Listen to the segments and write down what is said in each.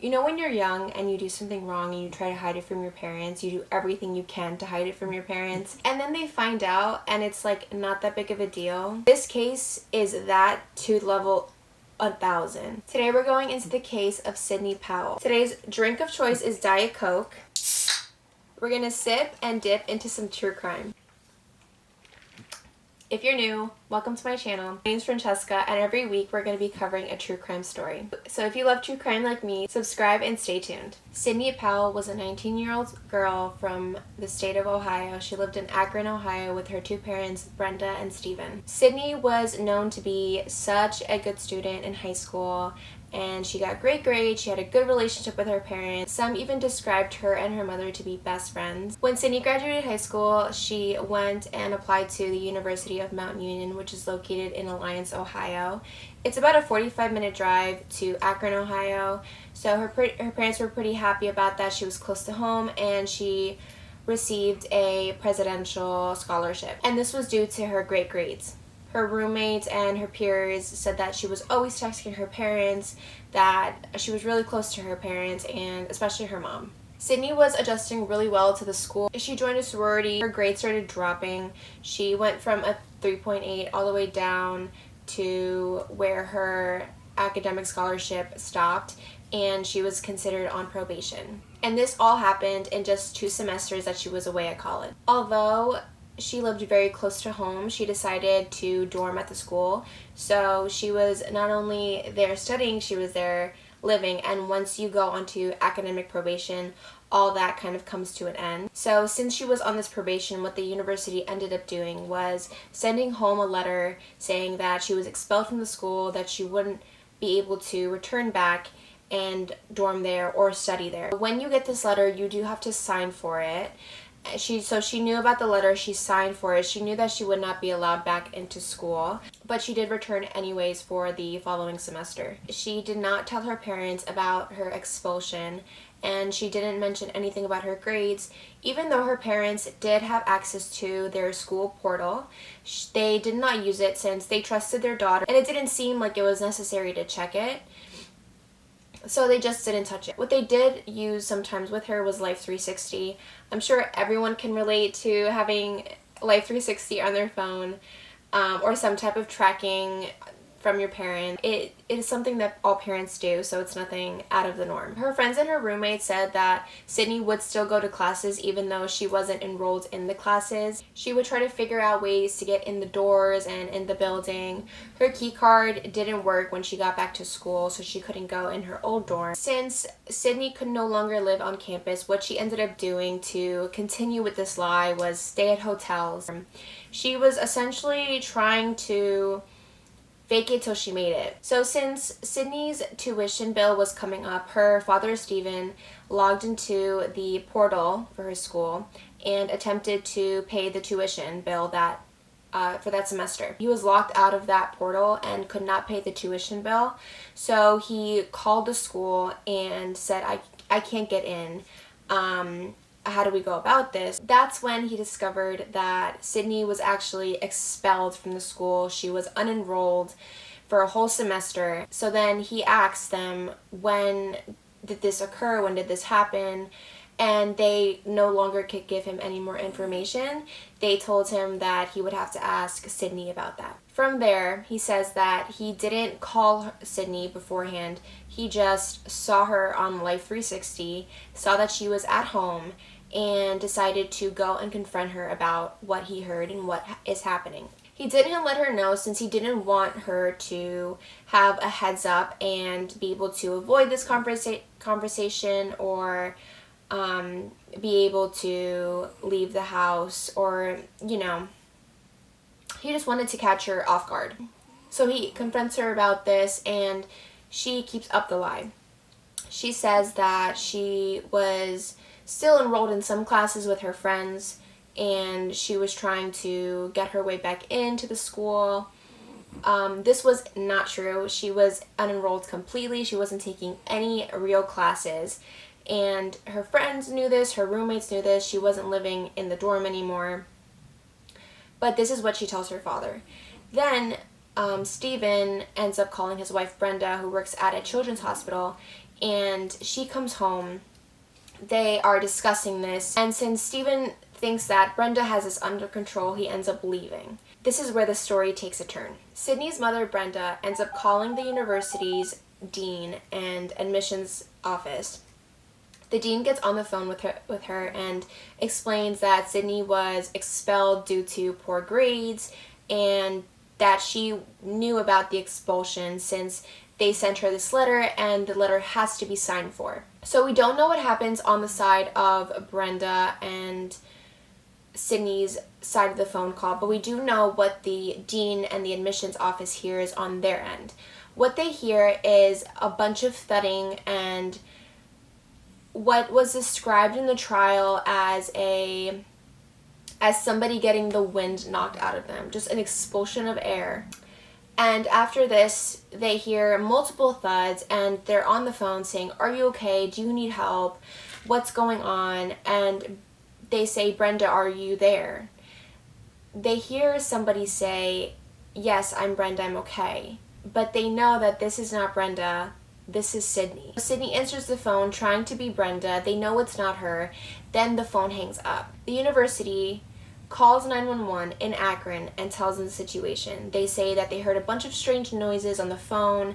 You know when you're young and you do something wrong and you try to hide it from your parents, you do everything you can to hide it from your parents, and then they find out and it's like not that big of a deal? This case is that to level 1,000. Today we're going into the case of Sydney Powell. Today's drink of choice is Diet Coke. We're gonna sip and dip into some true crime. If you're new, welcome to my channel. My name's Francesca, and every week we're going to be covering a true crime story. So if you love true crime like me, subscribe and stay tuned. Sydney Powell was a 19-year-old girl from the state of Ohio. She lived in Akron, Ohio with her two parents, Brenda and Stephen. Sydney was known to be such a good student in high school, and she got great grades. She had a good relationship with her parents. Some even described her and her mother to be best friends. When Sydney graduated high school, she went and applied to the University of Mount Union, which is located in Alliance, Ohio. It's about a 45-minute drive to Akron, Ohio. So her parents were pretty happy about that. She was close to home, and she received a presidential scholarship. And this was due to her great grades. Her roommates and her peers said that she was always texting her parents, that she was really close to her parents, and especially her mom. Sydney was adjusting really well to the school. She joined a sorority. Her grades started dropping. She went from a 3.8 all the way down to where her academic scholarship stopped, and she was considered on probation. And this all happened in just 2 semesters that she was away at college. Although she lived very close to home, she decided to dorm at the school. So she was not only there studying, she was there living. And once you go onto academic probation, all that kind of comes to an end. So since she was on this probation, what the university ended up doing was sending home a letter saying that she was expelled from the school, that she wouldn't be able to return back and dorm there or study there. When you get this letter, you do have to sign for it. So she knew about the letter, she signed for it. She knew that she would not be allowed back into school, but she did return anyways for the following semester. She did not tell her parents about her expulsion, and she didn't mention anything about her grades, even though her parents did have access to their school portal. They did not use it since they trusted their daughter, and it didn't seem like it was necessary to check it. So they just didn't touch it. What they did use sometimes with her was Life 360. I'm sure everyone can relate to having Life 360 on their phone, or some type of tracking from your parent. It is something that all parents do, so it's nothing out of the norm. Her friends and her roommates said that Sydney would still go to classes even though she wasn't enrolled in the classes. She would try to figure out ways to get in the doors and in the building. Her key card didn't work when she got back to school, so she couldn't go in her old dorm. Since Sydney could no longer live on campus, what she ended up doing to continue with this lie was stay at hotels. She was essentially trying to fake it till she made it. So since Sydney's tuition bill was coming up, her father, Stephen, logged into the portal for her school and attempted to pay the tuition bill for that semester. He was locked out of that portal and could not pay the tuition bill. So he called the school and said, I can't get in. How do we go about this? That's when he discovered that Sydney was actually expelled from the school. She was unenrolled for a whole semester. So then he asked them, when did this occur? When did this happen? And they no longer could give him any more information. They told him that he would have to ask Sydney about that. From there, he says that he didn't call Sydney beforehand. He just saw her on Life 360, saw that she was at home, and decided to go and confront her about what he heard and what is happening. He didn't let her know since he didn't want her to have a heads up and be able to avoid this conversation or be able to leave the house, or, you know, he just wanted to catch her off guard. So he confronts her about this, and she keeps up the lie. She says that she was still enrolled in some classes with her friends, and she was trying to get her way back into the school. This was not true. She was unenrolled completely. She wasn't taking any real classes, and her friends knew this, her roommates knew this. She wasn't living in the dorm anymore. But this is what she tells her father. Then Stephen ends up calling his wife Brenda, who works at a children's hospital, and she comes home. They are discussing this, and since Stephen thinks that Brenda has this under control, he ends up leaving. This is where the story takes a turn. Sydney's mother, Brenda, ends up calling the university's dean and admissions office. The dean gets on the phone with her and explains that Sydney was expelled due to poor grades and that she knew about the expulsion since they sent her this letter and the letter has to be signed for. So we don't know what happens on the side of Brenda and Sydney's side of the phone call, but we do know what the dean and the admissions office hears on their end. What they hear is a bunch of thudding and what was described in the trial as somebody getting the wind knocked out of them, just an expulsion of air. And after this, they hear multiple thuds and they're on the phone saying, "Are you okay? Do you need help? What's going on?" And they say, "Brenda, are you there?" They hear somebody say, "Yes, I'm Brenda, I'm okay." But they know that this is not Brenda, this is Sydney. Sydney answers the phone trying to be Brenda. They know it's not her. Then the phone hangs up. The university calls 911 in Akron and tells them the situation. They say that they heard a bunch of strange noises on the phone.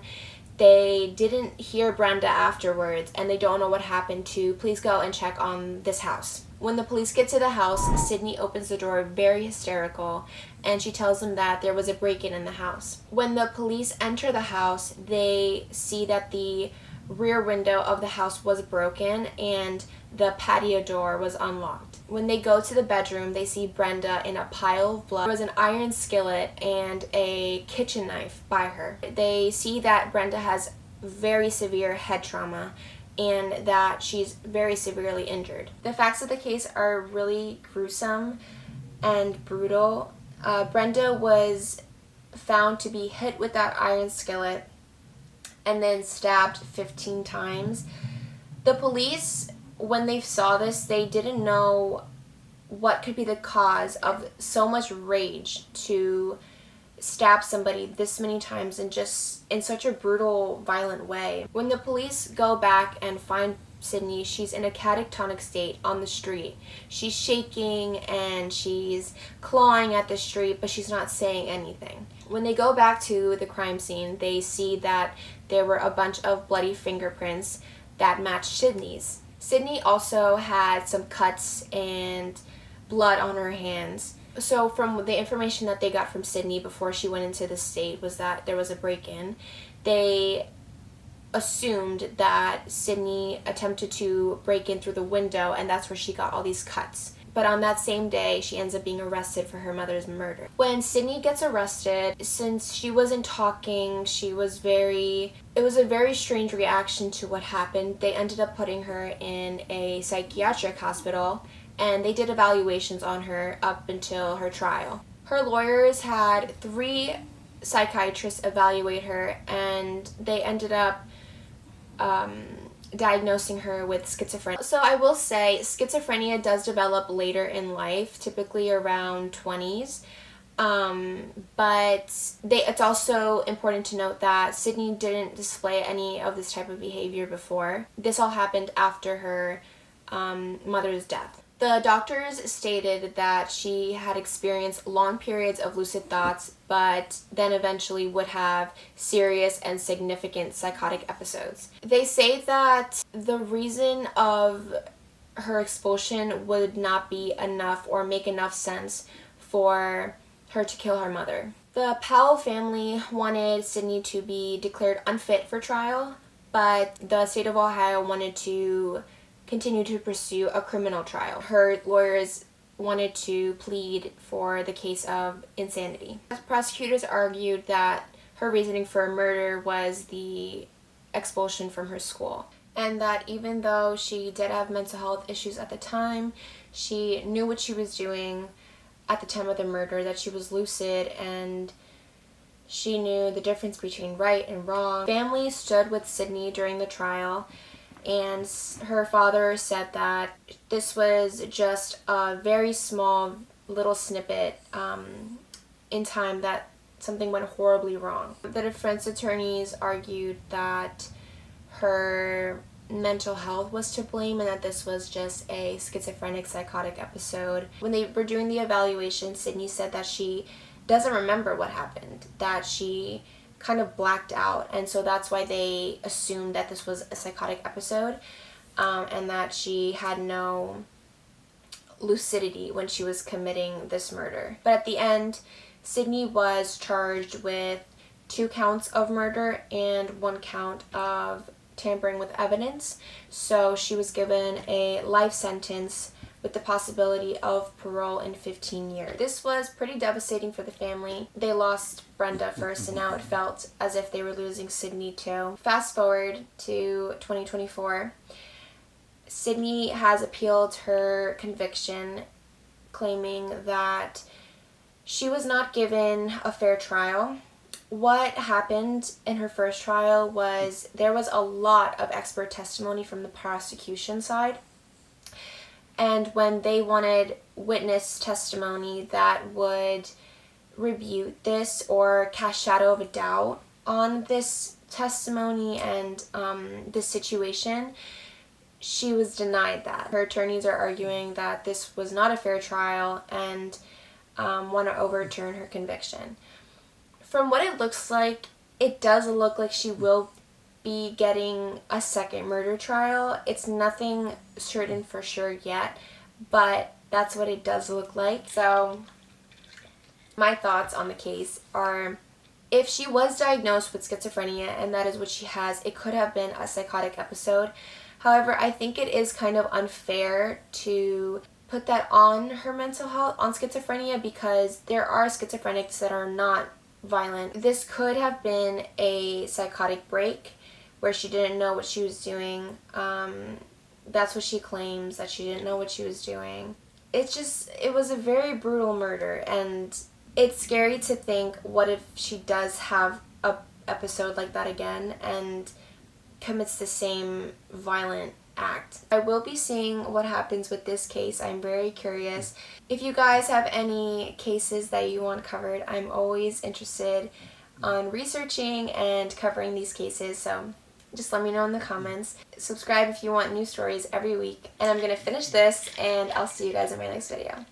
They didn't hear Brenda afterwards and they don't know what happened to. Please go and check on this house. When the police get to the house, Sydney opens the door very hysterical and she tells them that there was a break-in in the house. When the police enter the house, they see that the rear window of the house was broken and the patio door was unlocked. When they go to the bedroom, they see Brenda in a pile of blood. There was an iron skillet and a kitchen knife by her. They see that Brenda has very severe head trauma and that she's very severely injured. The facts of the case are really gruesome and brutal. Brenda was found to be hit with that iron skillet and then stabbed 15 times. The police, when they saw this, they didn't know what could be the cause of so much rage to stab somebody this many times and just in such a brutal, violent way. When the police go back and find Sydney, she's in a catatonic state on the street. She's shaking and she's clawing at the street, but she's not saying anything. When they go back to the crime scene, they see that there were a bunch of bloody fingerprints that matched Sydney's. Sydney also had some cuts and blood on her hands. So from the information that they got from Sydney before she went into the state was that there was a break-in. They assumed that Sydney attempted to break in through the window and that's where she got all these cuts. But on that same day, she ends up being arrested for her mother's murder. When Sydney gets arrested, since she wasn't talking, it was a very strange reaction to what happened. They ended up putting her in a psychiatric hospital and they did evaluations on her up until her trial. Her lawyers had 3 psychiatrists evaluate her and they ended up diagnosing her with schizophrenia. So I will say schizophrenia does develop later in life, typically around 20s. But it's also important to note that Sydney didn't display any of this type of behavior before. This all happened after her mother's death. The doctors stated that she had experienced long periods of lucid thoughts, but then eventually would have serious and significant psychotic episodes. They say that the reason of her expulsion would not be enough or make enough sense for her to kill her mother. The Powell family wanted Sydney to be declared unfit for trial, but the state of Ohio wanted to continue to pursue a criminal trial. Her lawyers wanted to plead for the case of insanity. Prosecutors argued that her reasoning for murder was the expulsion from her school, and that even though she did have mental health issues at the time, she knew what she was doing at the time of the murder, that she was lucid and she knew the difference between right and wrong. Family stood with Sydney during the trial, and her father said that this was just a very small little snippet in time that something went horribly wrong. The defense attorneys argued that her mental health was to blame and that this was just a schizophrenic psychotic episode. When they were doing the evaluation, Sydney said that she doesn't remember what happened, that she kind of blacked out, and so that's why they assumed that this was a psychotic episode, and that she had no lucidity when she was committing this murder. But at the end, Sydney was charged with 2 counts of murder and 1 count of tampering with evidence. So she was given a life sentence with the possibility of parole in 15 years. This was pretty devastating for the family. They lost Brenda first, and now it felt as if they were losing Sydney too. Fast forward to 2024. Sydney has appealed her conviction, claiming that she was not given a fair trial. What happened in her first trial was there was a lot of expert testimony from the prosecution side. And when they wanted witness testimony that would rebut this or cast shadow of a doubt on this testimony and this situation, she was denied that. Her attorneys are arguing that this was not a fair trial and want to overturn her conviction. From what it looks like, it does look like she will be getting a second murder trial. It's nothing certain for sure yet, but that's what it does look like. So my thoughts on the case are, if she was diagnosed with schizophrenia, and that is what she has, it could have been a psychotic episode. However, I think it is kind of unfair to put that on her mental health, on schizophrenia, because there are schizophrenics that are not violent. This could have been a psychotic break where she didn't know what she was doing. That's what she claims, that she didn't know what she was doing. It was a very brutal murder, and it's scary to think, what if she does have a episode like that again and commits the same violent act. I will be seeing what happens with this case. I'm very curious. If you guys have any cases that you want covered, I'm always interested on researching and covering these cases, so just let me know in the comments. Subscribe if you want new stories every week. And I'm going to finish this, and I'll see you guys in my next video.